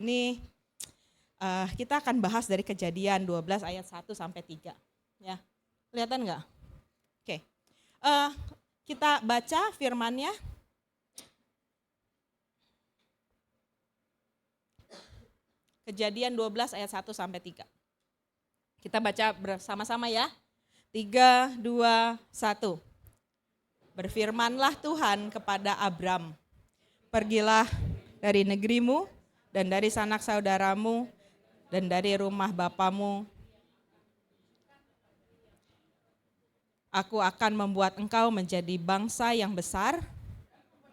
Ini kita akan bahas dari Kejadian 12 ayat 1 sampai 3. Ya. Kelihatan nggak? Oke. Kita baca firman-Nya. Kejadian 12 ayat 1 sampai 3. Kita baca bersama-sama ya. 3, 2, 1. Berfirmanlah Tuhan kepada Abram, pergilah dari negerimu dan dari sanak saudaramu dan dari rumah bapamu. Aku akan membuat engkau menjadi bangsa yang besar,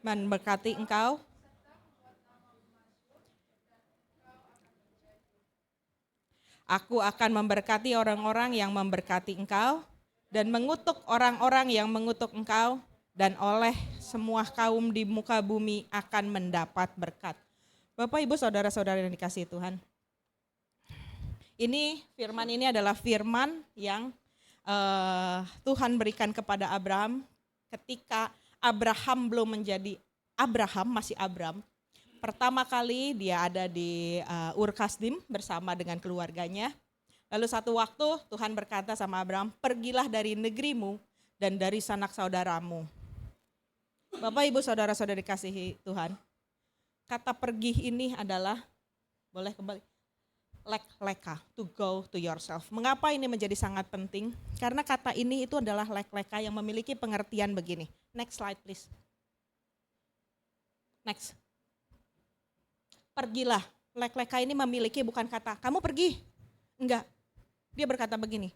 memberkati engkau. Aku akan memberkati orang-orang yang memberkati engkau dan mengutuk orang-orang yang mengutuk engkau, dan oleh semua kaum di muka bumi akan mendapat berkat. Bapak, Ibu, Saudara-saudara yang dikasihi Tuhan. Firman ini adalah firman yang Tuhan berikan kepada Abraham ketika Abraham belum menjadi Abraham, masih Abram. Pertama kali dia ada di Ur Kasdim bersama dengan keluarganya. Lalu satu waktu Tuhan berkata sama Abraham, pergilah dari negerimu dan dari sanak saudaramu. Bapak, Ibu, Saudara-saudari dikasihi Tuhan. Kata pergi ini adalah, boleh kembali, lek-leka, to go to yourself. Mengapa ini menjadi sangat penting? Karena kata ini itu adalah lek-leka yang memiliki pengertian begini. Next slide please. Next. Pergilah. Lek-leka ini memiliki bukan kata, kamu pergi. Enggak. Dia berkata begini,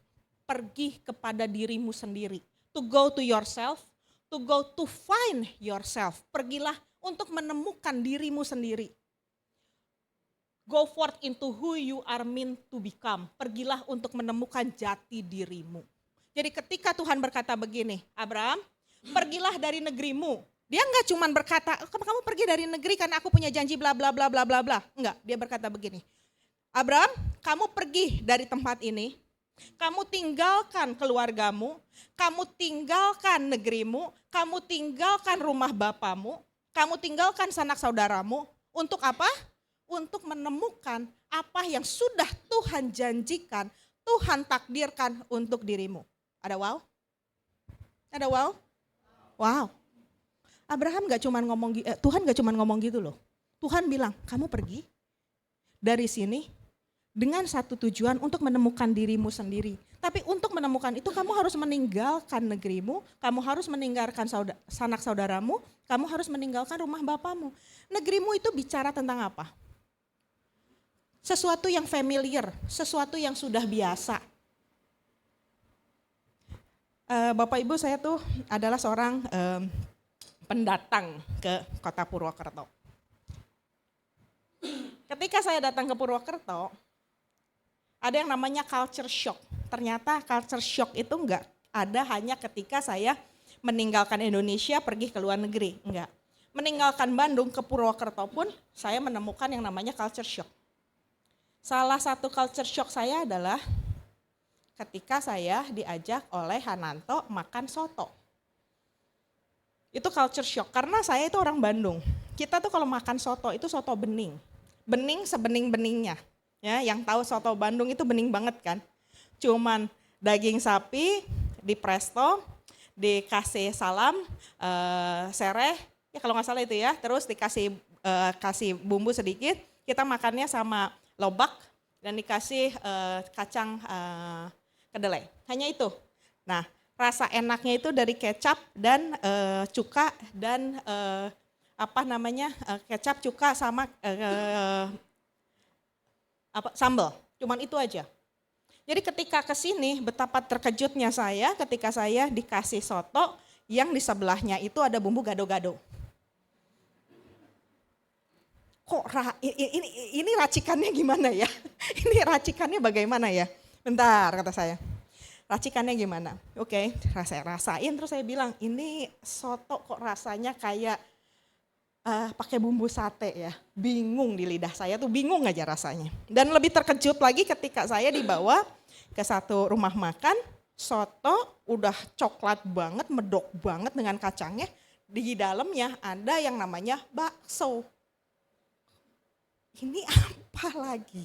pergi kepada dirimu sendiri. To go to yourself, to go to find yourself. Pergilah untuk menemukan dirimu sendiri. Go forth into who you are meant to become. Pergilah untuk menemukan jati dirimu. Jadi ketika Tuhan berkata begini, Abraham, pergilah dari negerimu. Dia enggak cuma berkata, kamu pergi dari negeri karena aku punya janji bla bla bla bla bla bla. Enggak, dia berkata begini. Abraham, kamu pergi dari tempat ini. Kamu tinggalkan keluargamu, kamu tinggalkan negerimu, kamu tinggalkan rumah bapamu. Kamu tinggalkan sanak saudaramu, untuk apa? Untuk menemukan apa yang sudah Tuhan janjikan, Tuhan takdirkan untuk dirimu. Ada wow? Ada wow? Wow. Abraham Tuhan gak cuma ngomong gitu loh. Tuhan bilang, kamu pergi dari sini dengan satu tujuan untuk menemukan dirimu sendiri. Tapi untuk menemukan itu kamu harus meninggalkan negerimu, kamu harus meninggalkan sanak saudaramu, kamu harus meninggalkan rumah bapamu. Negerimu itu bicara tentang apa? Sesuatu yang familiar, sesuatu yang sudah biasa. Bapak Ibu, saya tuh adalah seorang pendatang ke kota Purwokerto. Ketika saya datang ke Purwokerto, ada yang namanya culture shock. Ternyata culture shock itu enggak ada hanya ketika saya meninggalkan Indonesia pergi ke luar negeri, enggak. Meninggalkan Bandung ke Purwokerto pun saya menemukan yang namanya culture shock. Salah satu culture shock saya adalah ketika saya diajak oleh Hananto makan soto. Itu culture shock karena saya itu orang Bandung. Kita tuh kalau makan soto itu soto bening. Bening sebening-beningnya. Ya, yang tahu soto Bandung itu bening banget kan. Cuman daging sapi di presto, dikasih salam, sereh, ya kalau nggak salah itu ya. Terus kasih bumbu sedikit, kita makannya sama lobak dan dikasih kacang kedelai. Hanya itu. Nah, rasa enaknya itu dari kecap dan cuka dan kecap, cuka sama sambal. Cuman itu aja. Jadi ketika kesini betapa terkejutnya saya ketika saya dikasih soto yang di sebelahnya itu ada bumbu gado-gado. Kok ini racikannya gimana ya? Ini racikannya bagaimana ya? Bentar, kata saya. Racikannya gimana? Oke, rasain terus saya bilang, ini soto kok rasanya kayak pakai bumbu sate ya. Bingung di lidah saya tuh, bingung aja rasanya. Dan lebih terkejut lagi ketika saya dibawa ke satu rumah makan, soto udah coklat banget, medok banget dengan kacangnya. Di dalamnya ada yang namanya bakso. ini apa lagi?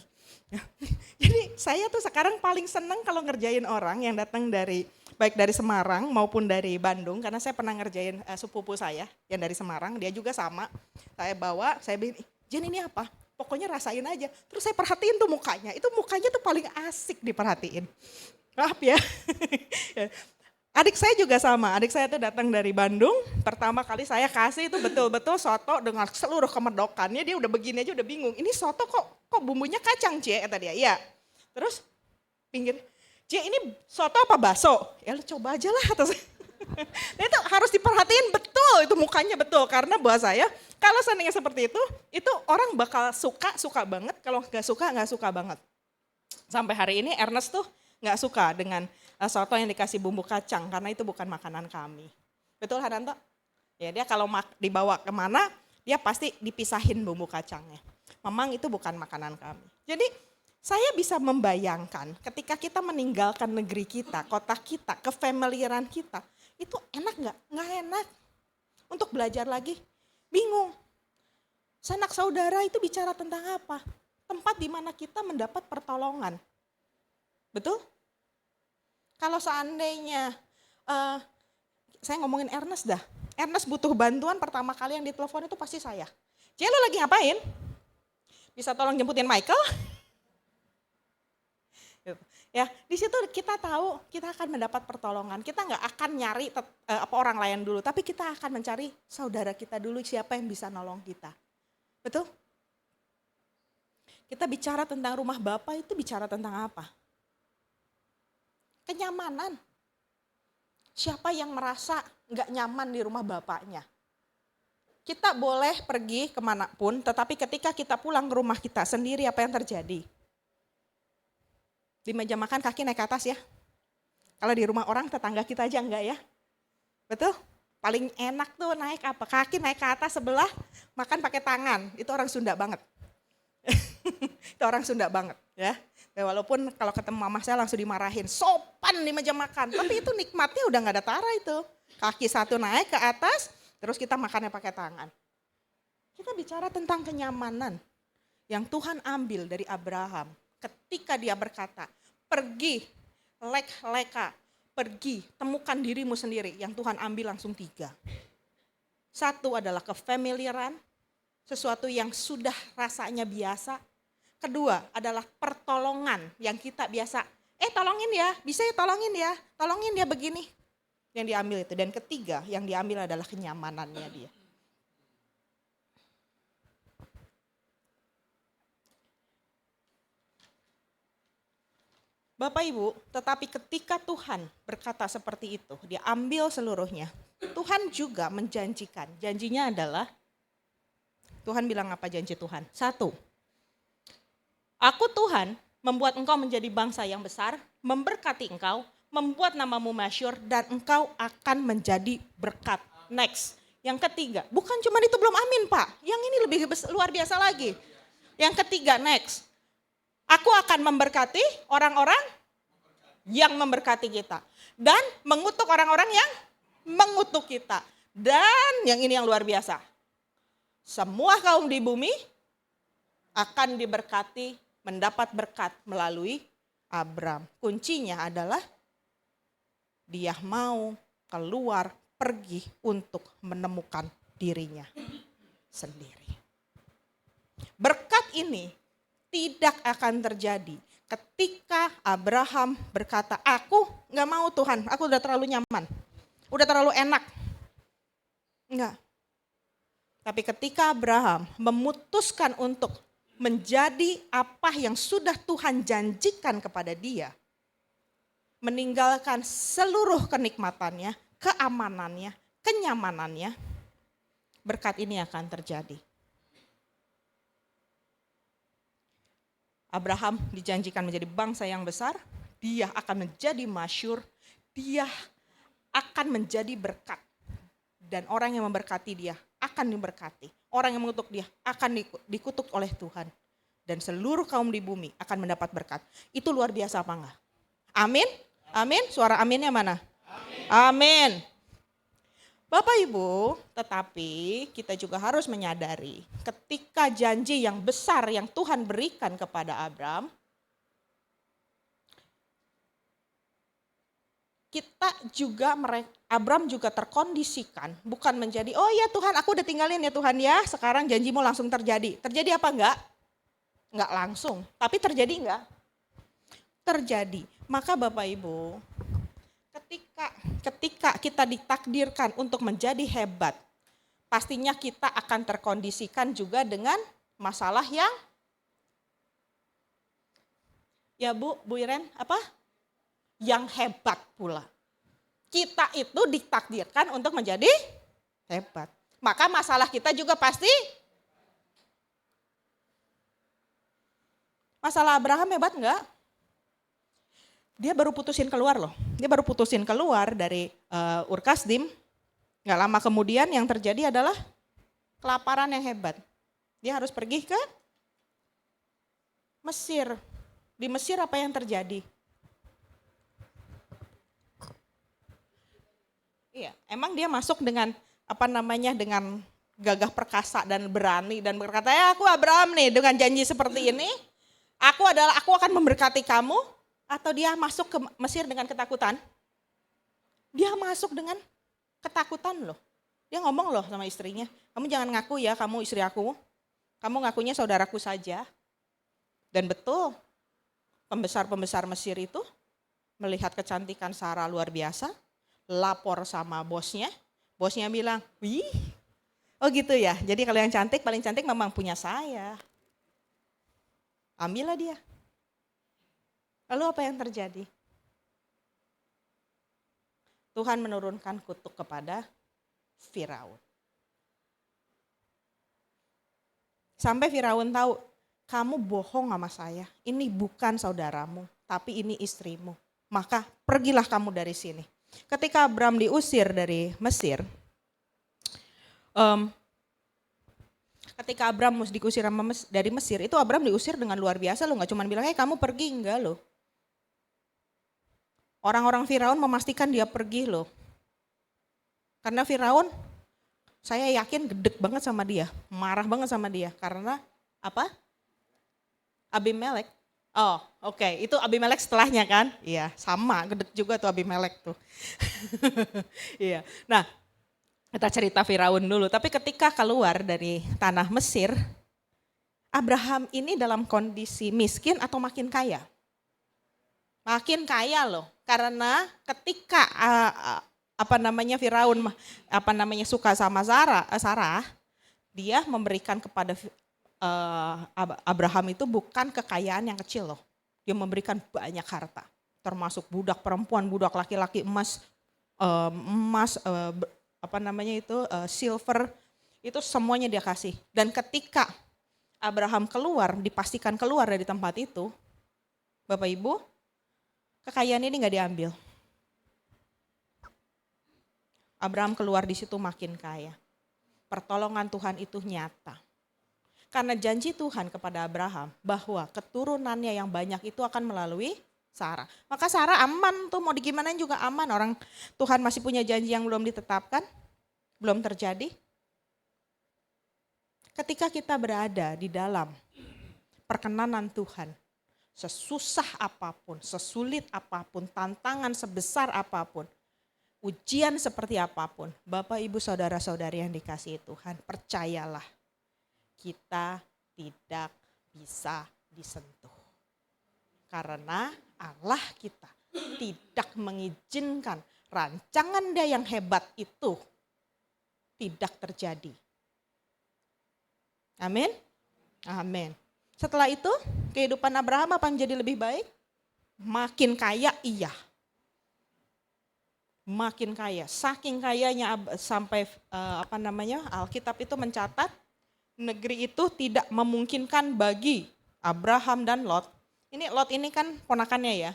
Jadi saya tuh sekarang paling seneng kalau ngerjain orang yang datang baik dari Semarang maupun dari Bandung, karena saya pernah ngerjain sepupu saya yang dari Semarang, dia juga sama. Saya bilang, Jen ini apa? Pokoknya rasain aja. Terus saya perhatiin tuh mukanya, itu mukanya tuh paling asik diperhatiin. Maaf ya. Adik saya juga sama, adik saya tuh datang dari Bandung, pertama kali saya kasih itu betul-betul soto dengan seluruh kemedokannya, dia udah begini aja udah bingung, ini soto kok bumbunya kacang Cie, kata dia, iya. Terus pinggir, Cie ini soto apa bakso? Ya lu coba aja lah, kata saya. Nah, itu harus diperhatiin betul, itu mukanya betul, karena buat saya, kalau seandainya seperti itu orang bakal suka banget, kalau nggak suka banget. Sampai hari ini Ernest tuh nggak suka dengan soto yang dikasih bumbu kacang karena itu bukan makanan kami. Betul Hananto? Ya dia kalau dibawa kemana dia pasti dipisahin bumbu kacangnya. Memang itu bukan makanan kami. Jadi saya bisa membayangkan ketika kita meninggalkan negeri kita, kota kita, kefamiliaran kita. Itu enak nggak? Nggak enak. Untuk belajar lagi bingung. Sanak saudara itu bicara tentang apa? Tempat di mana kita mendapat pertolongan. Betul? Kalau seandainya, saya ngomongin Ernest dah. Ernest butuh bantuan pertama kali yang ditelepon itu pasti saya. Cie lo lagi ngapain? Bisa tolong jemputin Michael? Ya, di situ kita tahu kita akan mendapat pertolongan. Kita nggak akan nyari orang lain dulu, tapi kita akan mencari saudara kita dulu, siapa yang bisa nolong kita. Betul? Kita bicara tentang rumah Bapa itu bicara tentang apa? Kenyamanan. Siapa yang merasa nggak nyaman di rumah bapaknya? Kita boleh pergi kemanapun, tetapi ketika kita pulang ke rumah kita sendiri, apa yang terjadi? Di meja makan kaki naik ke atas ya. Kalau di rumah orang tetangga kita aja enggak ya. Betul? Paling enak tuh naik apa? Kaki naik ke atas sebelah, makan pakai tangan. Itu orang Sunda banget. Itu orang Sunda banget ya. Walaupun kalau ketemu mama saya langsung dimarahin, sopan di meja makan. Tapi itu nikmatnya udah gak ada tara itu. Kaki satu naik ke atas, terus kita makannya pakai tangan. Kita bicara tentang kenyamanan yang Tuhan ambil dari Abraham. Ketika dia berkata, pergi, leka, pergi, temukan dirimu sendiri. Yang Tuhan ambil langsung 3. Satu adalah kefamiliaran, sesuatu yang sudah rasanya biasa. Kedua adalah pertolongan yang kita biasa, tolongin ya, bisa ya tolongin dia begini. Yang diambil itu. Dan ketiga yang diambil adalah kenyamanannya dia. Bapak Ibu, tetapi ketika Tuhan berkata seperti itu, dia ambil seluruhnya. Tuhan juga menjanjikan, janjinya adalah, Tuhan bilang apa janji Tuhan? 1, aku Tuhan membuat engkau menjadi bangsa yang besar, memberkati engkau, membuat namamu masyhur dan engkau akan menjadi berkat. Next, yang ketiga, bukan cuma itu belum amin Pak, yang ini lebih luar biasa lagi. Yang ketiga next, aku akan memberkati orang-orang yang memberkati kita dan mengutuk orang-orang yang mengutuk kita. Dan yang ini yang luar biasa, semua kaum di bumi akan diberkati, mendapat berkat melalui Abram. Kuncinya adalah dia mau keluar pergi untuk menemukan dirinya sendiri. Berkat ini tidak akan terjadi ketika Abraham berkata, aku gak mau Tuhan, aku udah terlalu nyaman, udah terlalu enak. Enggak. Tapi ketika Abraham memutuskan untuk menjadi apa yang sudah Tuhan janjikan kepada dia, meninggalkan seluruh kenikmatannya, keamanannya, kenyamanannya, berkat ini akan terjadi. Abraham dijanjikan menjadi bangsa yang besar, dia akan menjadi masyhur, dia akan menjadi berkat. Dan orang yang memberkati dia akan diberkati. Orang yang mengutuk dia akan dikutuk oleh Tuhan. Dan seluruh kaum di bumi akan mendapat berkat. Itu luar biasa apa enggak? Amin? Amin? Suara aminnya mana? Amin. Bapak Ibu, tetapi kita juga harus menyadari ketika janji yang besar yang Tuhan berikan kepada Abram, Abram juga terkondisikan, bukan menjadi, oh ya Tuhan aku udah tinggalin ya Tuhan ya, sekarang janjimu langsung terjadi. Terjadi apa enggak? Enggak langsung, tapi terjadi enggak? Terjadi. Maka Bapak Ibu, ketika kita ditakdirkan untuk menjadi hebat, pastinya kita akan terkondisikan juga dengan masalah yang, ya Bu Iren, yang hebat pula. Kita itu ditakdirkan untuk menjadi hebat. Maka masalah kita juga pasti, masalah Abraham hebat enggak? Dia baru putusin keluar loh. Dia baru putusin keluar dari Ur Kasdim. Gak lama kemudian yang terjadi adalah kelaparan yang hebat. Dia harus pergi ke Mesir. Di Mesir apa yang terjadi? Iya, emang dia masuk dengan dengan gagah perkasa dan berani dan berkata, ya aku Abraham nih dengan janji seperti ini, aku akan memberkati kamu. Atau dia masuk ke Mesir dengan ketakutan? Dia masuk dengan ketakutan loh. Dia ngomong loh sama istrinya, kamu jangan ngaku ya kamu istri aku, kamu ngakunya saudaraku saja. Dan betul, pembesar-pembesar Mesir itu melihat kecantikan Sarah luar biasa, lapor sama bosnya bilang, wih, oh gitu ya, jadi kalau yang cantik, paling cantik memang punya saya. Ambillah dia. Lalu apa yang terjadi? Tuhan menurunkan kutuk kepada Firaun. Sampai Firaun tahu, kamu bohong sama saya, ini bukan saudaramu, tapi ini istrimu. Maka pergilah kamu dari sini. Ketika Abram diusir dari Mesir, ketika Abram diusir dari Mesir, itu Abram diusir dengan luar biasa loh, gak cuma bilang, kamu pergi, enggak loh. Orang-orang Firaun memastikan dia pergi loh. Karena Firaun, saya yakin gedek banget sama dia, marah banget sama dia. Karena apa? Abimelek. Oh oke, itu Abimelek setelahnya kan? Iya sama, gedek juga tuh Abimelek tuh. Iya. Nah kita cerita Firaun dulu, tapi ketika keluar dari tanah Mesir, Abraham ini dalam kondisi miskin atau makin kaya? Makin kaya loh. Karena ketika Firaun suka sama Sarah, dia memberikan kepada Abraham itu bukan kekayaan yang kecil loh. Dia memberikan banyak harta, termasuk budak perempuan, budak laki-laki, emas, silver, itu semuanya dia kasih. Dan ketika Abraham dipastikan keluar dari tempat itu, Bapak Ibu, kekayaan ini gak diambil. Abraham keluar di situ makin kaya. Pertolongan Tuhan itu nyata. Karena janji Tuhan kepada Abraham bahwa keturunannya yang banyak itu akan melalui Sarah. Maka Sarah aman tuh, mau digimanain juga aman. Orang Tuhan masih punya janji yang belum ditetapkan, belum terjadi. Ketika kita berada di dalam perkenanan Tuhan, sesusah apapun, sesulit apapun, tantangan sebesar apapun, ujian seperti apapun, Bapak Ibu Saudara-saudari yang dikasihi Tuhan, percayalah kita tidak bisa disentuh. Karena Allah kita tidak mengizinkan rancangan Dia yang hebat itu tidak terjadi. Amin? Amin. Setelah itu, kehidupan Abraham apa menjadi lebih baik? Makin kaya, iya. Makin kaya. Saking kayanya sampai Alkitab itu mencatat negeri itu tidak memungkinkan bagi Abraham dan Lot. Lot ini kan ponakannya ya.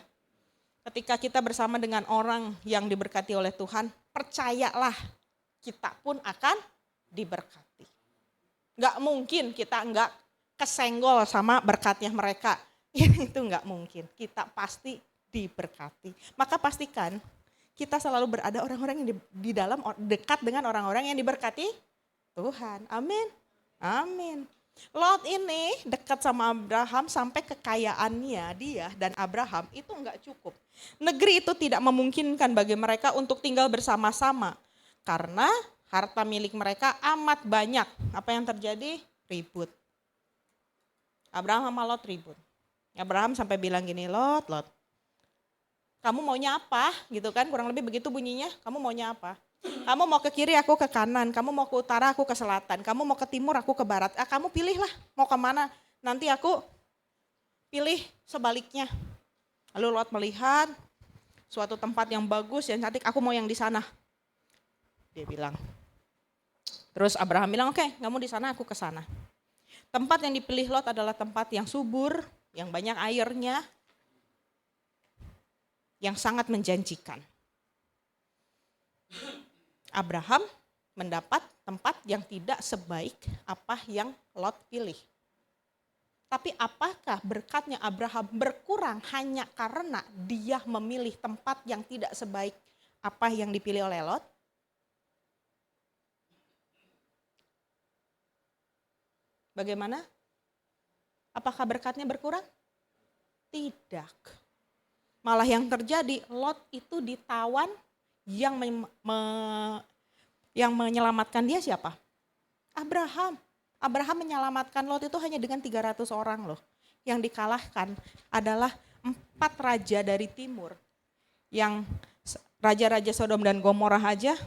Ketika kita bersama dengan orang yang diberkati oleh Tuhan, percayalah kita pun akan diberkati. Gak mungkin kita enggak kesenggol sama berkatnya mereka. Itu enggak mungkin. Kita pasti diberkati. Maka pastikan kita selalu berada orang-orang yang di dalam dekat dengan orang-orang yang diberkati Tuhan. Amin. Amin. Lot ini dekat sama Abraham sampai kekayaannya dia dan Abraham itu enggak cukup. Negeri itu tidak memungkinkan bagi mereka untuk tinggal bersama-sama. Karena harta milik mereka amat banyak. Apa yang terjadi? Ribut. Abraham sama Lot ribut. Abraham sampai bilang gini, Lot, kamu maunya apa? Gitu kan, kurang lebih begitu bunyinya. Kamu maunya apa? Kamu mau ke kiri, aku ke kanan. Kamu mau ke utara, aku ke selatan. Kamu mau ke timur, aku ke barat. Kamu pilihlah mau kemana. Nanti aku pilih sebaliknya. Lalu Lot melihat suatu tempat yang bagus, yang cantik. Aku mau yang di sana. Dia bilang. Terus Abraham bilang, oke, kamu di sana, aku ke sana. Tempat yang dipilih Lot adalah tempat yang subur, yang banyak airnya, yang sangat menjanjikan. Abraham mendapat tempat yang tidak sebaik apa yang Lot pilih. Tapi apakah berkatnya Abraham berkurang hanya karena dia memilih tempat yang tidak sebaik apa yang dipilih oleh Lot? Bagaimana? Apakah berkatnya berkurang? Tidak. Malah yang terjadi, Lot itu ditawan, yang menyelamatkan dia siapa? Abraham. Abraham menyelamatkan Lot itu hanya dengan 300 orang loh. Yang dikalahkan adalah 4 raja dari timur. Yang raja-raja Sodom dan Gomora aja,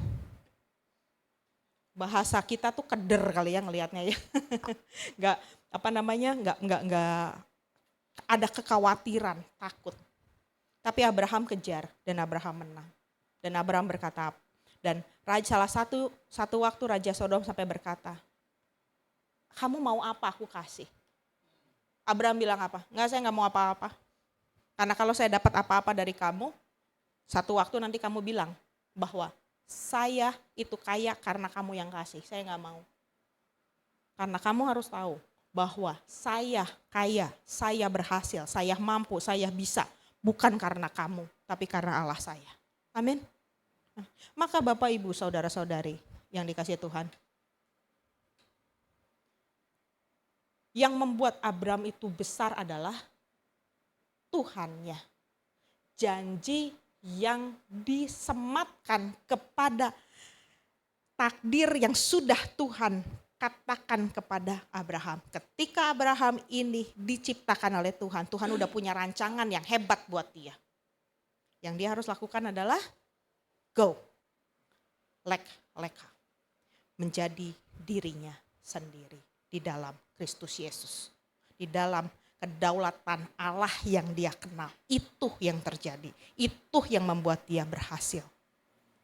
bahasa kita tuh keder kali ya ngelihatnya ya. Enggak ada kekhawatiran, takut. Tapi Abraham kejar dan Abraham menang. Dan Abraham berkata, dan salah satu waktu Raja Sodom sampai berkata, kamu mau apa aku kasih? Abraham bilang apa? Enggak, saya enggak mau apa-apa. Karena kalau saya dapat apa-apa dari kamu, satu waktu nanti kamu bilang bahwa saya itu kaya karena kamu yang kasih, saya enggak mau. Karena kamu harus tahu bahwa saya kaya, saya berhasil, saya mampu, saya bisa. Bukan karena kamu, tapi karena Allah saya. Amin. Maka Bapak Ibu saudara-saudari yang dikasihi Tuhan. Yang membuat Abraham itu besar adalah Tuhannya. Janji yang disematkan kepada takdir yang sudah Tuhan katakan kepada Abraham. Ketika Abraham ini diciptakan oleh Tuhan, Tuhan udah punya rancangan yang hebat buat dia. Yang dia harus lakukan adalah go, leka, menjadi dirinya sendiri di dalam Kristus Yesus. Di dalam kedaulatan Allah yang dia kenal. Itu yang terjadi, itu yang membuat dia berhasil.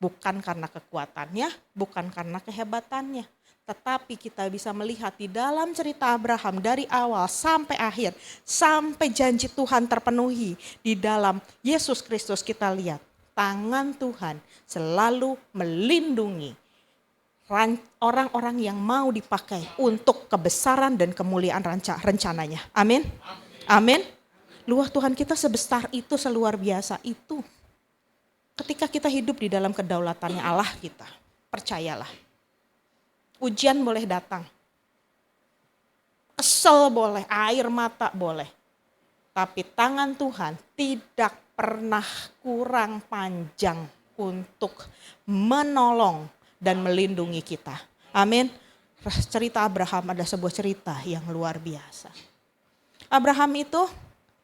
Bukan karena kekuatannya, bukan karena kehebatannya. Tetapi kita bisa melihat di dalam cerita Abraham dari awal sampai akhir. Sampai janji Tuhan terpenuhi. Di dalam Yesus Kristus kita lihat. Tangan Tuhan selalu melindungi orang-orang yang mau dipakai untuk kebesaran dan kemuliaan rencananya. Amin. Amin. Luar Tuhan kita sebesar itu, seluar biasa itu. Ketika kita hidup di dalam kedaulatannya Allah kita, percayalah. Ujian boleh datang. Kesel boleh, air mata boleh. Tapi tangan Tuhan tidak pernah kurang panjang untuk menolong dan melindungi kita. Amin. Cerita Abraham ada sebuah cerita yang luar biasa. Abraham itu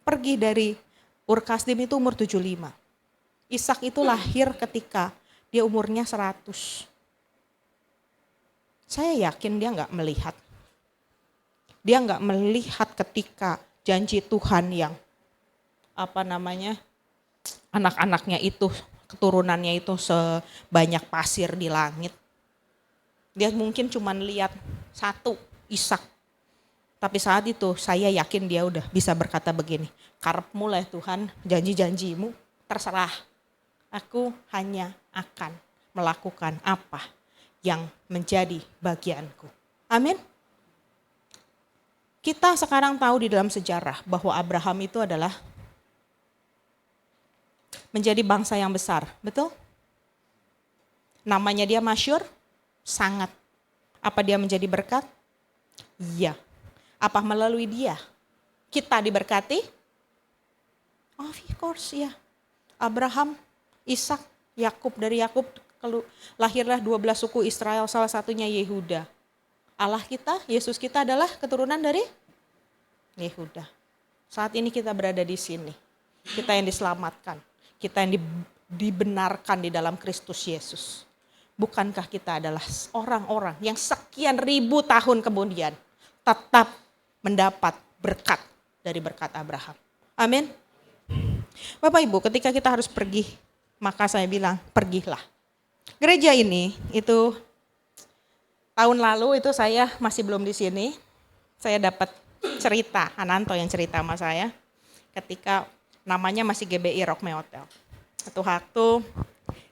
pergi dari Ur Kasdim itu umur 75. Ishak itu lahir ketika dia umurnya 100. Saya yakin dia nggak melihat. Dia nggak melihat ketika janji Tuhan yang anak-anaknya itu, keturunannya itu sebanyak pasir di langit. Dia mungkin cuma lihat satu, Ishak. Tapi saat itu saya yakin dia udah bisa berkata begini, karepmu lah Tuhan, janji-janjimu terserah. Aku hanya akan melakukan apa yang menjadi bagianku. Amin. Kita sekarang tahu di dalam sejarah bahwa Abraham itu adalah menjadi bangsa yang besar, betul? Namanya dia masyhur? Sangat. Apa dia menjadi berkat? Iya. Apa melalui dia kita diberkati? Of course, ya. Abraham, Ishak, Yakub, dari Yakub lahirlah 12 suku Israel, salah satunya Yehuda. Allah kita, Yesus kita adalah keturunan dari Yehuda. Saat ini kita berada di sini. Kita yang diselamatkan. Kita yang dibenarkan di dalam Kristus Yesus. Bukankah kita adalah orang-orang yang sekian ribu tahun kemudian tetap mendapat berkat dari berkat Abraham. Amin. Bapak Ibu, ketika kita harus pergi, maka saya bilang pergilah. Gereja ini itu tahun lalu itu saya masih belum di sini. Saya dapat cerita, Ananto yang cerita sama saya ketika namanya masih GBI Rockme Hotel. Satu waktu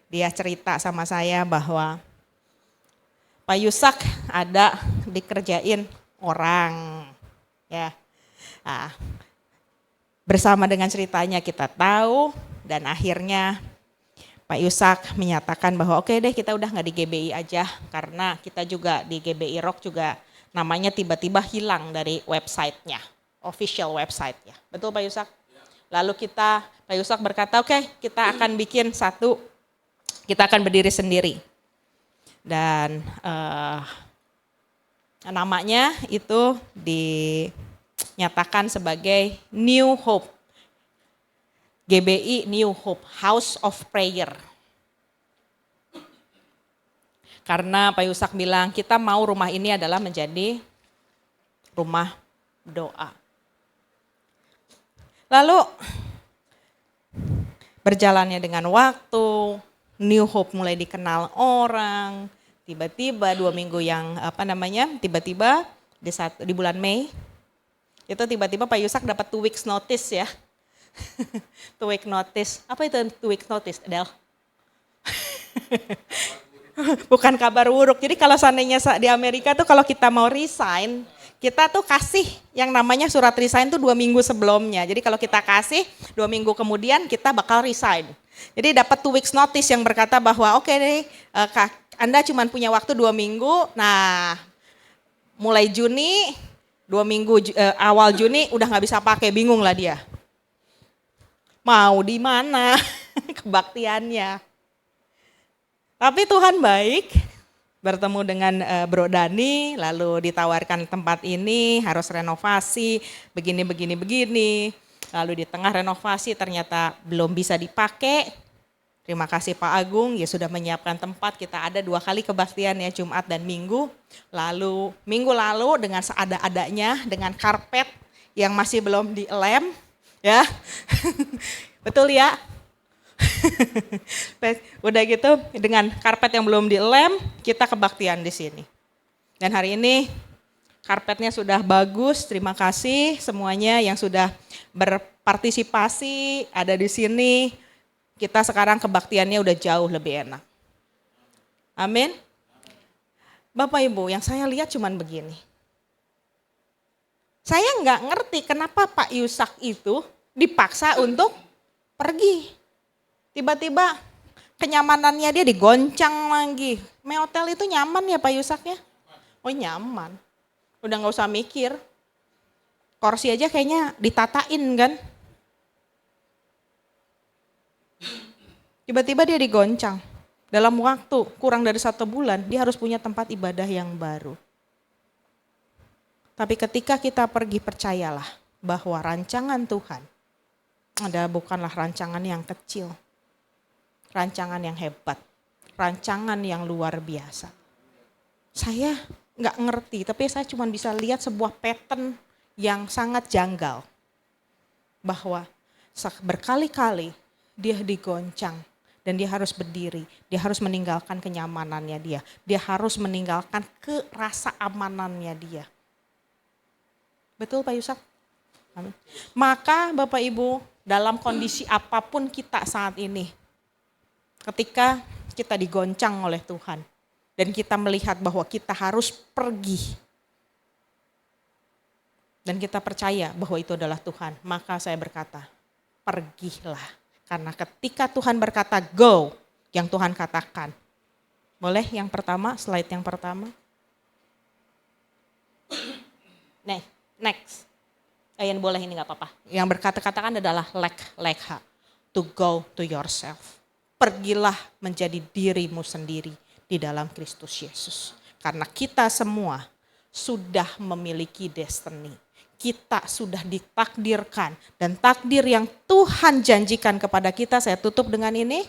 dia cerita sama saya bahwa Pak Yusak ada dikerjain orang, ya. Nah, bersama dengan ceritanya kita tahu dan akhirnya Pak Yusak menyatakan bahwa oke deh kita udah nggak di GBI aja karena kita juga di GBI Rock juga namanya tiba-tiba hilang dari websitenya, official websitenya. Betul Pak Yusak? Lalu Pak Yusak berkata oke, kita akan bikin satu, kita akan berdiri sendiri. Dan namanya itu dinyatakan sebagai New Hope. GBI New Hope, House of Prayer. Karena Pak Yusak bilang kita mau rumah ini adalah menjadi rumah doa. Lalu berjalannya dengan waktu, New Hope mulai dikenal orang, tiba-tiba 2 minggu yang tiba-tiba di bulan Mei, itu tiba-tiba Pak Yusak dapat 2 weeks notice ya. 2 week notice, apa itu 2 week notice, Del? Bukan kabar buruk, jadi kalau seandainya di Amerika tuh kalau kita mau resign, kita tuh kasih yang namanya surat resign tuh 2 minggu sebelumnya. Jadi kalau kita kasih 2 minggu kemudian kita bakal resign. Jadi dapat 2 weeks notice yang berkata bahwa oke deh, Anda cuma punya waktu 2 minggu, nah mulai Juni, 2 minggu awal Juni udah gak bisa pakai, bingung lah dia. Mau di mana kebaktiannya. Tapi Tuhan baik, bertemu dengan Bro Dani, lalu ditawarkan tempat ini harus renovasi, begini. Lalu di tengah renovasi ternyata belum bisa dipakai. Terima kasih Pak Agung, ya sudah menyiapkan tempat, kita ada 2 kali kebaktian ya, Jumat dan Minggu. Lalu minggu lalu dengan seada-adanya, dengan karpet yang masih belum dilem, ya, betul ya. Udah gitu dengan karpet yang belum dilem, kita kebaktian di sini. Dan hari ini karpetnya sudah bagus, terima kasih semuanya yang sudah berpartisipasi ada di sini. Kita sekarang kebaktiannya udah jauh lebih enak. Amin. Bapak Ibu, yang saya lihat cuman begini. Saya nggak ngerti kenapa Pak Yusak itu dipaksa untuk pergi. Tiba-tiba kenyamanannya dia digoncang lagi. Hotel itu nyaman ya Pak Yusak ya? Oh nyaman. Udah gak usah mikir. Kursi aja kayaknya ditatain kan. Tiba-tiba dia digoncang. Dalam waktu kurang dari 1 bulan dia harus punya tempat ibadah yang baru. Tapi ketika kita pergi percayalah bahwa rancangan Tuhan bukanlah rancangan yang kecil. Rancangan yang hebat. Rancangan yang luar biasa. Saya gak ngerti tapi saya cuma bisa lihat sebuah pattern yang sangat janggal. Bahwa berkali-kali dia digoncang dan dia harus berdiri. Dia harus meninggalkan kenyamanannya dia. Dia harus meninggalkan rasa amanannya dia. Betul Pak Yusak? Amin. Maka Bapak Ibu dalam kondisi apapun kita saat ini. Ketika kita digoncang oleh Tuhan. Dan kita melihat bahwa kita harus pergi. Dan kita percaya bahwa itu adalah Tuhan. Maka saya berkata, pergilah. Karena ketika Tuhan berkata go, yang Tuhan katakan, Boleh yang pertama, slide yang pertama. Next. Yang boleh ini gak apa-apa. Yang berkata-katakan adalah lekha. To go to yourself. Pergilah menjadi dirimu sendiri di dalam Kristus Yesus. Karena kita semua sudah memiliki destiny. Kita sudah ditakdirkan. Dan takdir yang Tuhan janjikan kepada kita, saya tutup dengan ini.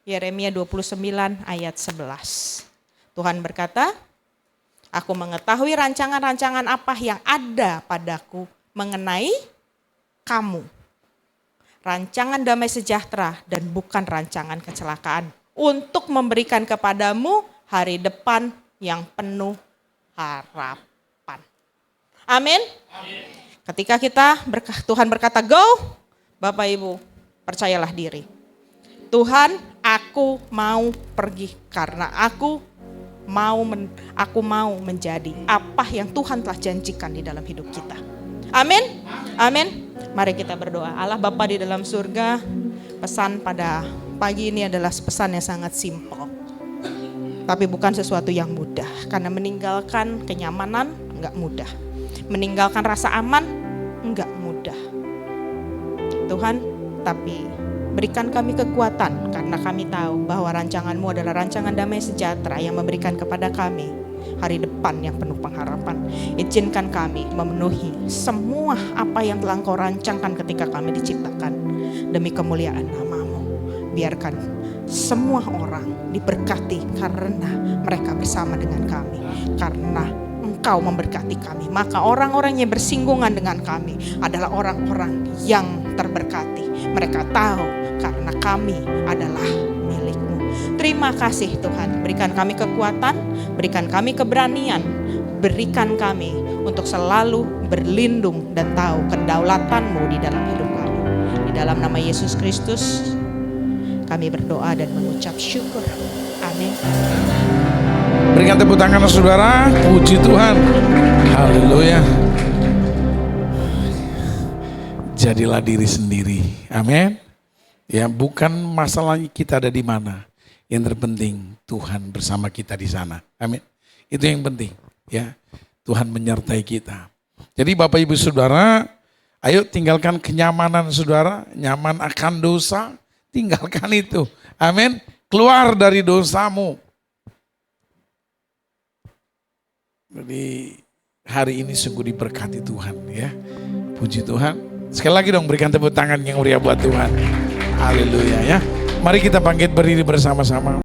Yeremia 29 ayat 11. Tuhan berkata, aku mengetahui rancangan-rancangan apa yang ada padaku mengenai kamu. Rancangan damai sejahtera dan bukan rancangan kecelakaan. Untuk memberikan kepadamu hari depan yang penuh harapan. Amin. Ketika Tuhan berkata go, Bapak Ibu percayalah diri. Tuhan, aku mau pergi karena aku mau menjadi apa yang Tuhan telah janjikan di dalam hidup kita. Amin. Amin. Mari kita berdoa. Allah Bapa di dalam surga, pesan pada pagi ini adalah pesan yang sangat simpel. Tapi bukan sesuatu yang mudah. Karena meninggalkan kenyamanan enggak mudah. Meninggalkan rasa aman enggak mudah. Tuhan, tapi berikan kami kekuatan karena kami tahu bahwa rancangan-Mu adalah rancangan damai sejahtera yang memberikan kepada kami hari depan yang penuh pengharapan. Izinkan kami memenuhi semua apa yang telah Engkau rancangkan ketika kami diciptakan demi kemuliaan nama-Mu. Biarkan semua orang diberkati karena mereka bersama dengan kami. Karena Engkau memberkati kami, maka orang-orang yang bersinggungan dengan kami adalah orang-orang yang terberkati. Mereka tahu karena kami adalah milik-Mu. Terima kasih Tuhan, berikan kami kekuatan, berikan kami keberanian, berikan kami untuk selalu berlindung dan tahu kedaulatan-Mu di dalam hidup kami. Di dalam nama Yesus Kristus kami berdoa dan mengucap syukur. Amin. Berikan tepuk tangan saudara, puji Tuhan. Haleluya. Jadilah diri sendiri. Amin. Ya, bukan masalahnya kita ada di mana. Yang terpenting Tuhan bersama kita di sana. Amin. Itu yang penting, ya. Tuhan menyertai kita. Jadi Bapak Ibu Saudara, ayo tinggalkan kenyamanan saudara, nyaman akan dosa, tinggalkan itu. Amin. Keluar dari dosamu. Jadi hari ini sungguh diberkati Tuhan, ya. Puji Tuhan. Sekali lagi dong berikan tepuk tangan yang meriah buat Tuhan. Haleluya, ya. Mari kita bangkit berdiri bersama-sama.